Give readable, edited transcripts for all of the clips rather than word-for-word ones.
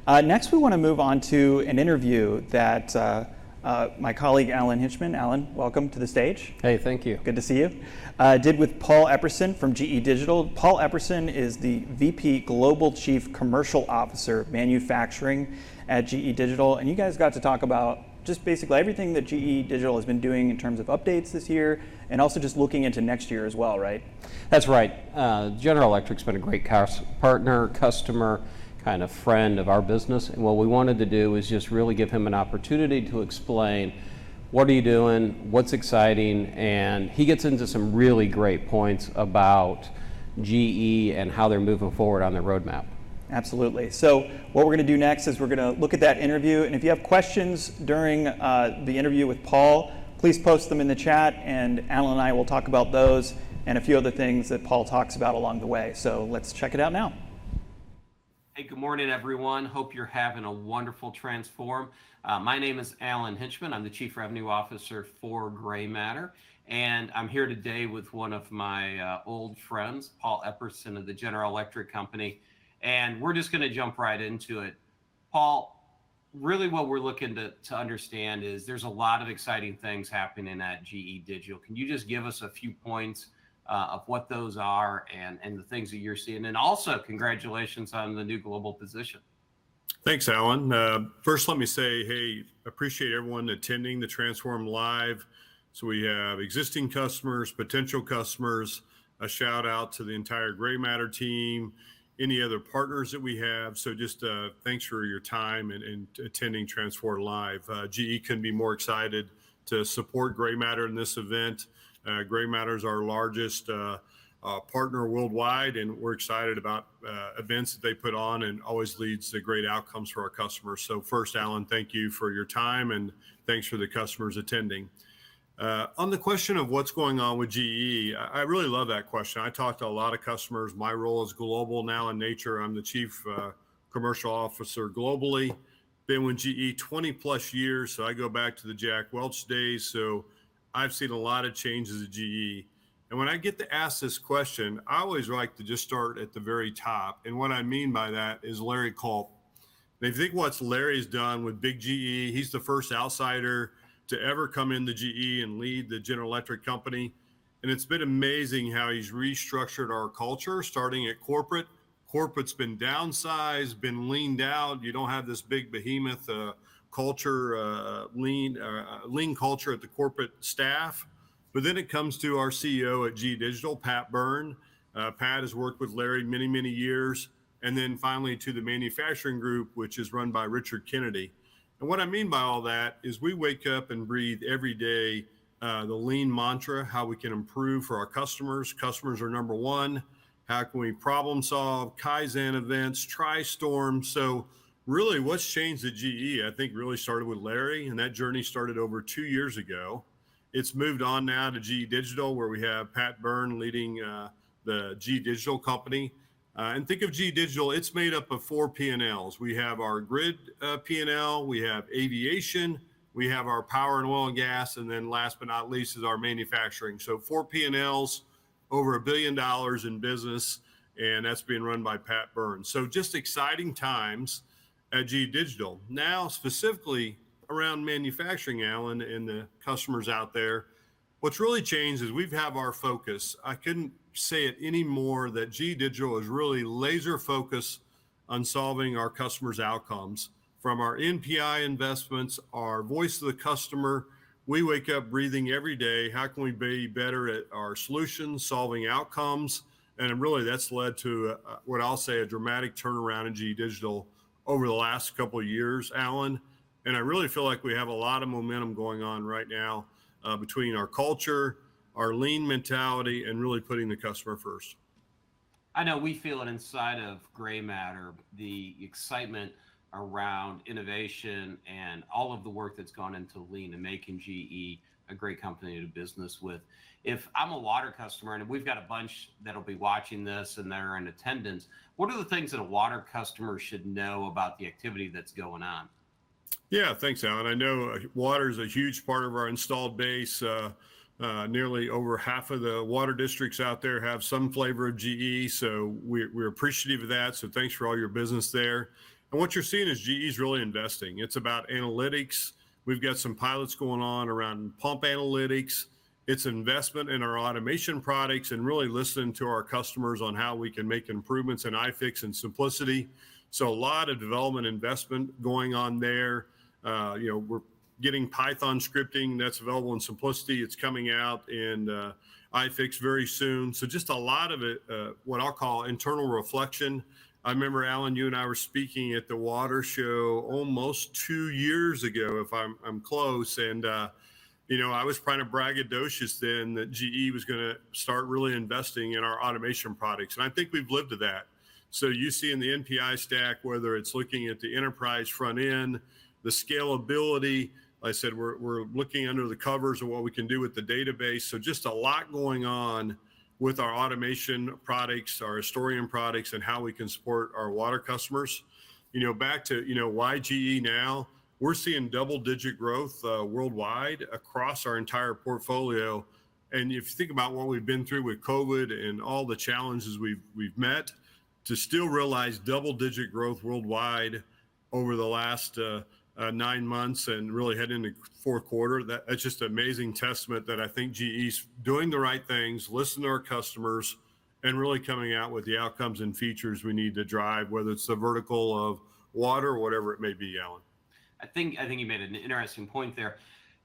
Next, we want to move on to an interview that my colleague Alan Hinchman, Alan, welcome to the stage. Hey, thank you. Good to see you. Did with Paul Epperson from GE Digital. Paul Epperson is the VP Global Chief Commercial Officer Manufacturing at GE Digital, and you guys got to talk about just basically everything that GE Digital has been doing in terms of updates this year, and also just looking into next year as well, right? That's right. General Electric's been a great partner, customer, kind of friend of our business, and what we wanted to do is just really give him an opportunity to explain what are you doing, what's exciting, and he gets into some really great points about GE and how they're moving forward on their roadmap. Absolutely. So what we're going to do next is we're going to look at that interview, and if you have questions during the interview with Paul, please post them in the chat, and Alan and I will talk about those and a few other things that Paul talks about along the way. So let's check it out now. Hey, good morning, everyone. Hope you're having a wonderful Transform. My name is Alan Hinchman. I'm the Chief Revenue Officer for GrayMatter, and I'm here today with one of my old friends, Paul Epperson of the General Electric Company, and we're just going to jump right into it. Paul, really what we're looking to understand is there's a lot of exciting things happening at GE Digital. Can you just give us a few points of what those are and the things that you're seeing? And also, congratulations on the new global position. Thanks, Alan. First, let me say, hey, appreciate everyone attending the Transform Live. So we have existing customers, potential customers, a shout out to the entire GrayMatter team, any other partners that we have. So just thanks for your time and attending Transform Live. GE couldn't be more excited to support GrayMatter in this event. GrayMatter is our largest partner worldwide, and we're excited about events that they put on, and always leads to great outcomes for our customers. So first, Alan, thank you for your time, and thanks for the customers attending. On the question of what's going on with GE, I really love that question. I talk to a lot of customers. My role is global now in nature. I'm the Chief Commercial Officer globally. Been with GE 20 plus years, so I go back to the Jack Welch days. So I've seen a lot of changes at GE. And when I get to ask this question, I always like to just start at the very top. And what I mean by that is Larry Culp. And if you think what Larry's done with big GE, he's the first outsider to ever come into GE and lead the General Electric company. And it's been amazing how he's restructured our culture, starting at corporate. Corporate's been downsized, been leaned out. You don't have this big behemoth culture, lean culture at the corporate staff. But then it comes to our CEO at GE Digital, Pat Byrne. Pat has worked with Larry many, many years. And then finally to the manufacturing group, which is run by Richard Kennedy. And what I mean by all that is we wake up and breathe every day the lean mantra, how we can improve for our customers. Customers are number one. How can we problem solve, Kaizen events, TriStorm? So really what's changed at GE, I think really started with Larry, and that journey started over 2 years ago. It's moved on now to GE Digital, where we have Pat Byrne leading the GE Digital company. And think of GE Digital, it's made up of 4 P&Ls. We have our grid P&L, we have aviation, we have our power and oil and gas, and then last but not least is our manufacturing. So 4 P&Ls, over $1 billion in business, and that's being run by Pat Byrne. So just exciting times at GE Digital. Now, specifically around manufacturing, Alan, and the customers out there, what's really changed is we've have our focus. I couldn't say it anymore that GE Digital is really laser focused on solving our customers' outcomes. From our NPI investments, our voice of the customer, we wake up breathing every day. How can we be better at our solutions, solving outcomes? And really that's led to what I'll say a dramatic turnaround in GE Digital over the last couple of years, Alan. And I really feel like we have a lot of momentum going on right now between our culture, our lean mentality, and really putting the customer first. I know we feel it inside of GrayMatter, the excitement around innovation and all of the work that's gone into lean and making GE a great company to do business with. If I'm a water customer, and we've got a bunch that'll be watching this and they're in attendance, what are the things that a water customer should know about the activity that's going on? Yeah, thanks, Alan. I know water is a huge part of our installed base. Nearly over half of the water districts out there have some flavor of GE, so we're appreciative of that. So thanks for all your business there. And what you're seeing is GE's really investing. It's about analytics. We've got some pilots going on around pump analytics. It's investment in our automation products and really listening to our customers on how we can make improvements in iFix and Simplicity. So a lot of development investment going on there. We're getting Python scripting that's available in Simplicity. It's coming out in iFix very soon. So just a lot of it, what I'll call internal reflection. I remember, Alan, you and I were speaking at the water show almost 2 years ago, if I'm close. And, I was kind of braggadocious then that GE was going to start really investing in our automation products. And I think we've lived to that. So you see in the NPI stack, whether it's looking at the enterprise front end, the scalability, like I said, we're looking under the covers of what we can do with the database. So just a lot going on with our automation products, our Historian products, and how we can support our water customers. Back to, why GE now? We're seeing double-digit growth worldwide across our entire portfolio. And if you think about what we've been through with COVID and all the challenges we've met, to still realize double-digit growth worldwide over the last 9 months and really head into fourth quarter, that's just an amazing testament that I think GE's doing the right things, listening to our customers, and really coming out with the outcomes and features we need to drive, whether it's the vertical of water or whatever it may be, Alan. I think you made an interesting point there.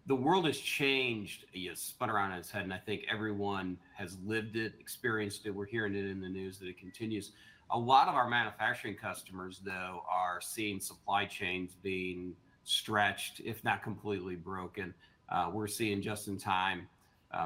The world has changed, spun around on its head, and I think everyone has lived it, experienced it. We're hearing it in the news that it continues. A lot of our manufacturing customers, though, are seeing supply chains being stretched, if not completely broken. We're seeing just-in-time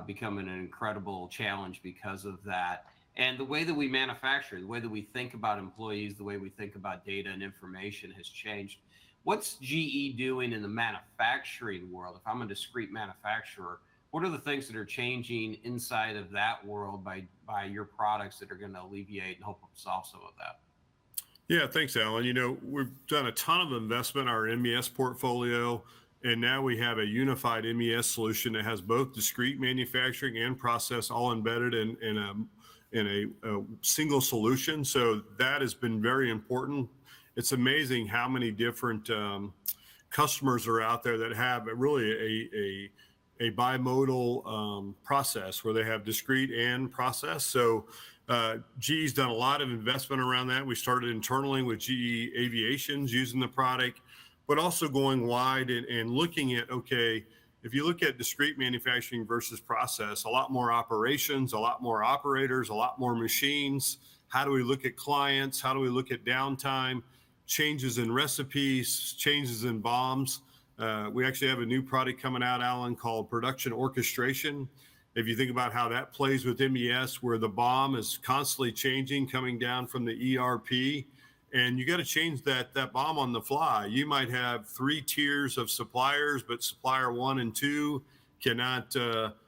becoming an incredible challenge because of that. And the way that we manufacture, the way that we think about employees, the way we think about data and information has changed. What's GE doing in the manufacturing world? If I'm a discrete manufacturer, what are the things that are changing inside of that world by your products that are going to alleviate and help solve some of that? Yeah, thanks, Alan. We've done a ton of investment in our MES portfolio, and now we have a unified MES solution that has both discrete manufacturing and process all embedded in a single solution. So that has been very important. It's amazing how many different customers are out there that have really a bimodal process where they have discrete and process. So GE's done a lot of investment around that. We started internally with GE Aviations using the product, but also going wide and looking at, okay, if you look at discrete manufacturing versus process, a lot more operations, a lot more operators, a lot more machines. How do we look at clients? How do we look at downtime? Changes in recipes, changes in bombs. We actually have a new product coming out, Alan, called Production Orchestration. If you think about how that plays with MES, where the BOM is constantly changing, coming down from the ERP, and you got to change that BOM on the fly. You might have 3 tiers of suppliers, but supplier 1 and 2 cannot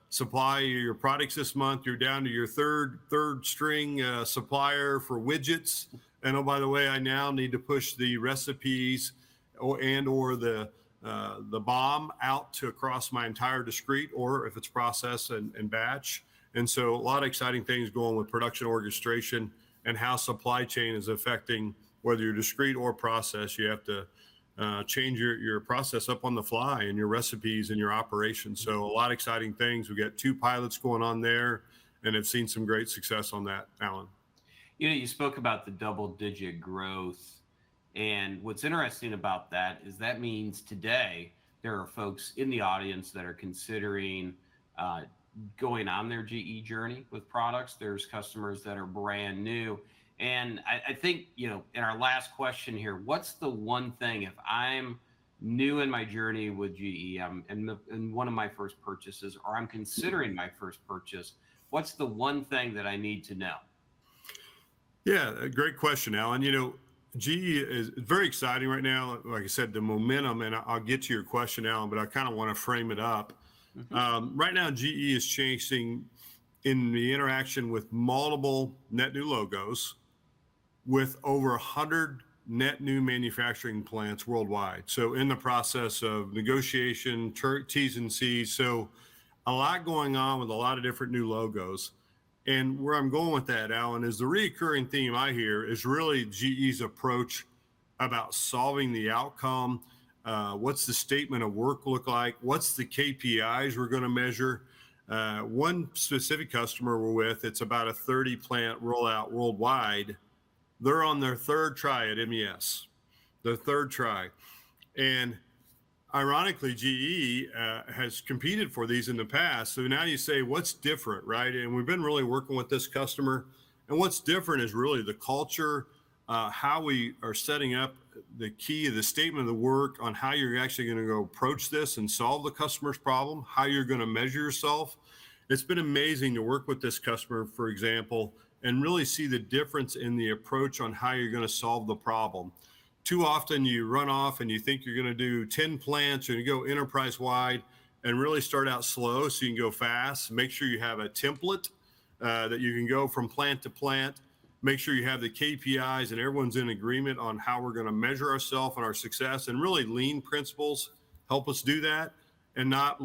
supply your products this month. You're down to your third string supplier for widgets. And oh, by the way, I now need to push the recipes or the BOM out to across my entire discrete, or if it's process and batch. And so a lot of exciting things going with production orchestration and how supply chain is affecting whether you're discrete or process. You have to change your process up on the fly and your recipes and your operations. So a lot of exciting things. We've got 2 pilots going on there and have seen some great success on that, Alan. You spoke about the double-digit growth, and what's interesting about that is that means today there are folks in the audience that are considering going on their GE journey with products. There's customers that are brand new. And I think, in our last question here, what's the one thing, if I'm new in my journey with GE, I'm in one of my first purchases, or I'm considering my first purchase, what's the one thing that I need to know? Yeah, a great question, Alan. GE is very exciting right now. Like I said, the momentum, and I'll get to your question, Alan, but I kind of want to frame it up. Mm-hmm. Right now, GE is chasing in the interaction with multiple net new logos with over 100 net new manufacturing plants worldwide. So in the process of negotiation, T's and C's. So a lot going on with a lot of different new logos. And where I'm going with that, Alan, is the recurring theme I hear is really GE's approach about solving the outcome. What's the statement of work look like? What's the KPIs we're going to measure? One specific customer we're with, it's about a 30 plant rollout worldwide. They're on their third try at MES, their third try. And ironically, GE has competed for these in the past. So now you say, what's different, right? And we've been really working with this customer. And what's different is really the culture, how we are setting up the key, the statement of the work on how you're actually going to go approach this and solve the customer's problem, how you're going to measure yourself. It's been amazing to work with this customer, for example, and really see the difference in the approach on how you're going to solve the problem. Too often you run off and you think you're going to do 10 plants or you go enterprise wide and really start out slow so you can go fast. Make sure you have a template that you can go from plant to plant. Make sure you have the KPIs and everyone's in agreement on how we're going to measure ourselves and our success, and really lean principles help us do that. And not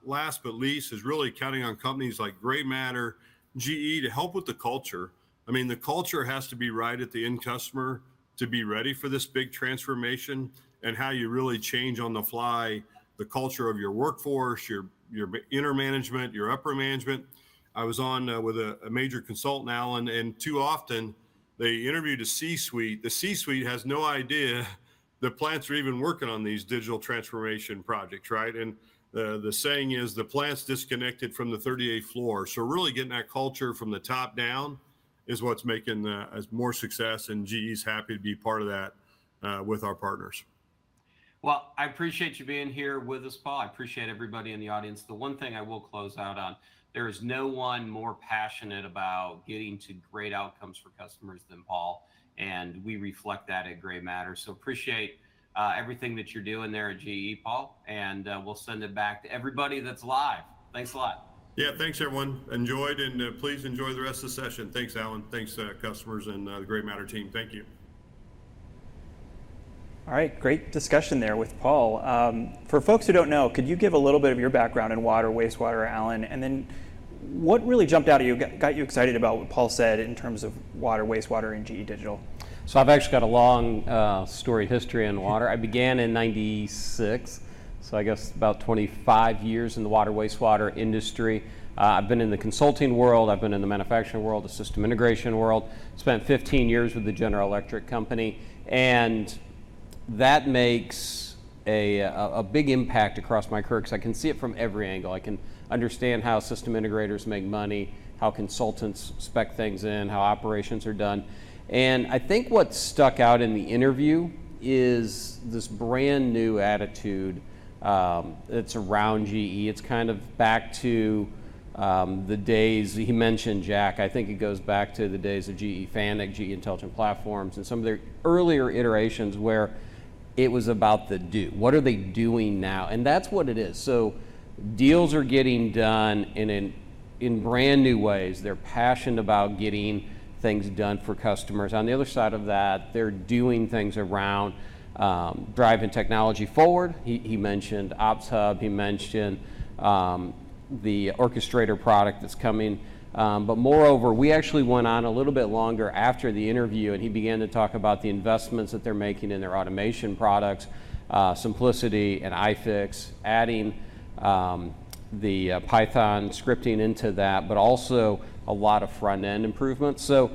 last but least is really counting on companies like GrayMatter, GE to help with the culture. I mean, the culture has to be right at the end customer to be ready for this big transformation, and how you really change on the fly the culture of your workforce, your inner management, your upper management. I was on with a major consultant, Alan, and too often they interviewed a C-suite. The C-suite has no idea the plants are even working on these digital transformation projects, right? And the saying is the plant's disconnected from the 38th floor. So really getting that culture from the top down is what's making more success, and GE's happy to be part of that with our partners. Well, I appreciate you being here with us, Paul. I appreciate everybody in the audience. The one thing I will close out on, there is no one more passionate about getting to great outcomes for customers than Paul, and we reflect that at GrayMatter. So appreciate everything that you're doing there at GE, Paul, and we'll send it back to everybody that's live. Thanks a lot. Yeah, thanks everyone. Enjoyed, and please enjoy the rest of the session. Thanks, Alan. Thanks, customers and the GrayMatter team. Thank you. All right, great discussion there with Paul. For folks who don't know, could you give a little bit of your background in water, wastewater, Alan, and then what really jumped out at you, got you excited about what Paul said in terms of water, wastewater, and GE Digital? So I've actually got a long storied history in water. I began in '96, so I guess about 25 years in the water, wastewater industry. I've been in the consulting world, I've been in the manufacturing world, the system integration world, spent 15 years with the General Electric company, and that makes a big impact across my career because I can see it from every angle. I can understand how system integrators make money, how consultants spec things in, how operations are done. And I think what stuck out in the interview is this brand new attitude that's around GE. It's kind of back to the days, he mentioned Jack, I think it goes back to the days of GE FANUC, GE Intelligent Platforms, and some of their earlier iterations where it was about the do. What are they doing now? And that's what it is. So deals are getting done in brand new ways. They're passionate about getting things done for customers. On the other side of that, they're doing things around driving technology forward. He mentioned Ops Hub, he mentioned the orchestrator product that's coming. But moreover, we actually went on a little bit longer after the interview, and he began to talk about the investments that they're making in their automation products, Simplicity and iFix, adding the Python scripting into that, but also a lot of front-end improvements. So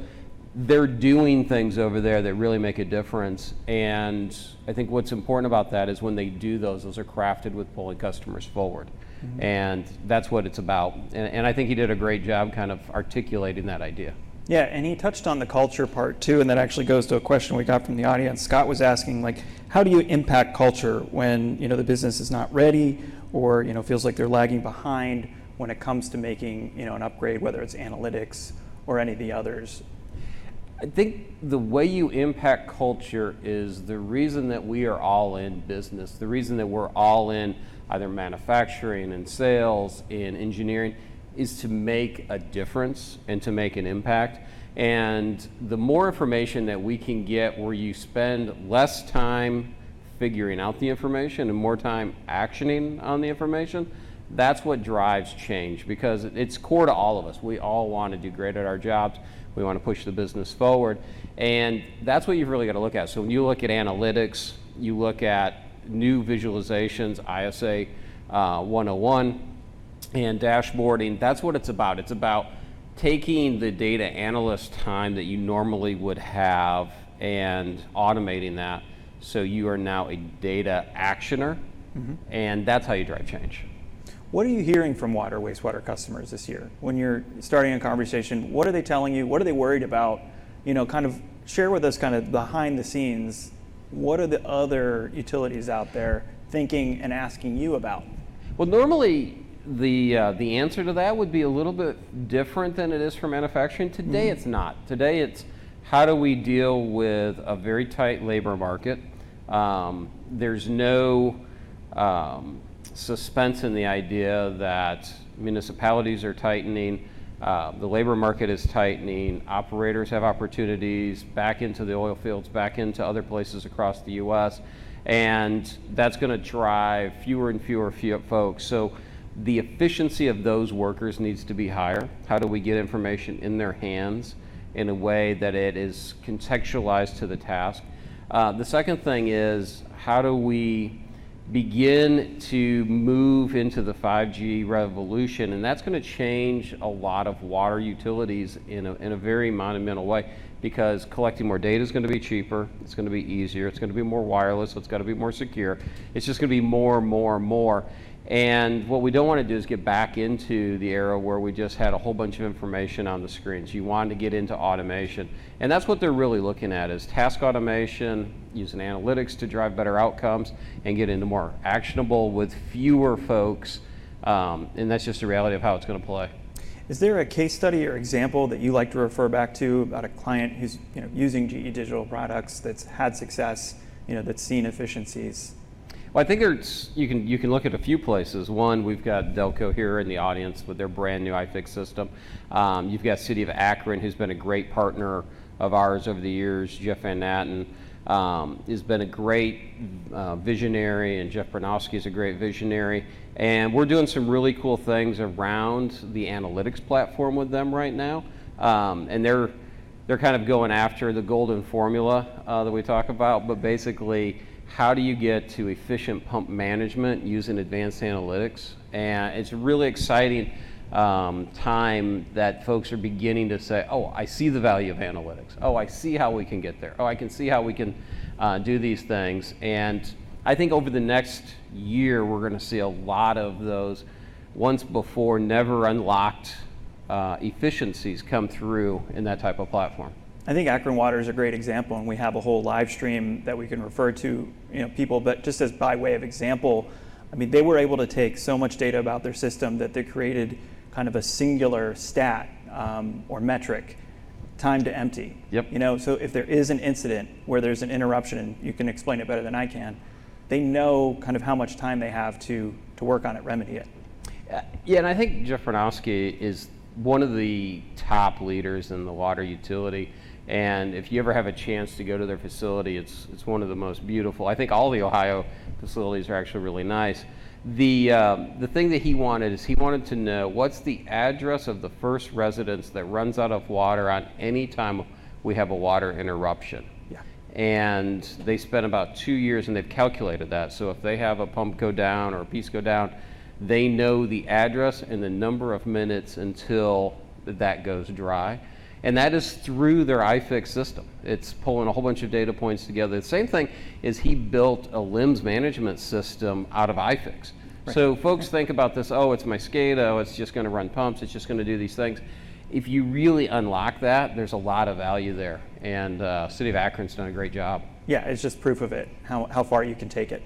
they're doing things over there that really make a difference, and I think what's important about that is when they do those are crafted with pulling customers forward. Mm-hmm. And that's what it's about. And I think he did a great job kind of articulating that idea. Yeah, and he touched on the culture part too, and that actually goes to a question we got from the audience. Scott was asking, like, how do you impact culture when the business is not ready or feels like they're lagging behind when it comes to making an upgrade, whether it's analytics or any of the others? I think the way you impact culture is the reason that we are all in business, the reason that we're all in either manufacturing and sales and engineering is to make a difference and to make an impact. And the more information that we can get where you spend less time figuring out the information and more time actioning on the information, that's what drives change, because it's core to all of us. We all want to do great at our jobs. We want to push the business forward. And that's what you've really got to look at. So when you look at analytics, you look at new visualizations, ISA 101, and dashboarding, that's what it's about. It's about taking the data analyst time that you normally would have and automating that so you are now a data actioner, and that's how you drive change. What are you hearing from water, wastewater customers this year? When you're starting a conversation, what are they telling you? What are they worried about? Kind of share with us kind of behind the scenes, what are the other utilities out there thinking and asking you about? Well, normally the answer to that would be a little bit different than it is for manufacturing. Today it's not. Today it's how do we deal with a very tight labor market. There's no suspense in the idea that municipalities are tightening, the labor market is tightening, operators have opportunities back into the oil fields, back into other places across the U.S., and that's going to drive fewer and fewer folks. So the efficiency of those workers needs to be higher. How do we get information in their hands in a way that it is contextualized to the task? The second thing is, how do we begin to move into the 5G revolution? And that's going to change a lot of water utilities in a very monumental way, because collecting more data is going to be cheaper, it's going to be easier, it's going to be more wireless, it's got to be more secure. It's just going to be more. And what we don't want to do is get back into the era where we just had a whole bunch of information on the screens. You want to get into automation. And that's what they're really looking at, is task automation, using analytics to drive better outcomes, and get into more actionable with fewer folks. And that's just the reality of how it's going to play. Is there a case study or example that you like to refer back to about a client who's using GE Digital products that's had success, that's seen efficiencies? Well, I think you can look at a few places. One, we've got Delco here in the audience with their brand new iFix system. You've got City of Akron, who's been a great partner of ours over the years. Jeff Van Natten has been a great visionary, and Jeff Bernowski is a great visionary. And we're doing some really cool things around the analytics platform with them right now. And they're kind of going after the golden formula that we talk about, but basically, how do you get to efficient pump management using advanced analytics? And it's a really exciting time that folks are beginning to say, oh, I see the value of analytics. Oh, I see how we can get there. Oh, I can see how we can do these things. And I think over the next year, we're going to see a lot of those once before never unlocked efficiencies come through in that type of platform. I think Akron Water is a great example, and we have a whole live stream that we can refer to people, but just as by way of example, they were able to take so much data about their system that they created kind of a singular stat or metric, time to empty. Yep. So if there is an incident where there's an interruption, and you can explain it better than I can, they know kind of how much time they have to work on it, remedy it. Yeah, and I think Jeff Bernowski is one of the top leaders in the water utility. And if you ever have a chance to go to their facility, it's one of the most beautiful. I think all the Ohio facilities are actually really nice. The thing that he wanted is he wanted to know what's the address of the first residence that runs out of water on any time we have a water interruption. Yeah. And they spent about 2 years, and they've calculated that. So if they have a pump go down or a piece go down, they know the address and the number of minutes until that goes dry. And that is through their iFix system. It's pulling a whole bunch of data points together. The same thing is he built a LIMS management system out of iFix. Right. So folks think about this, oh, it's my SCADA, it's just going to run pumps, it's just going to do these things. If you really unlock that, there's a lot of value there. And City of Akron's done a great job. Yeah, it's just proof of it, how far you can take it.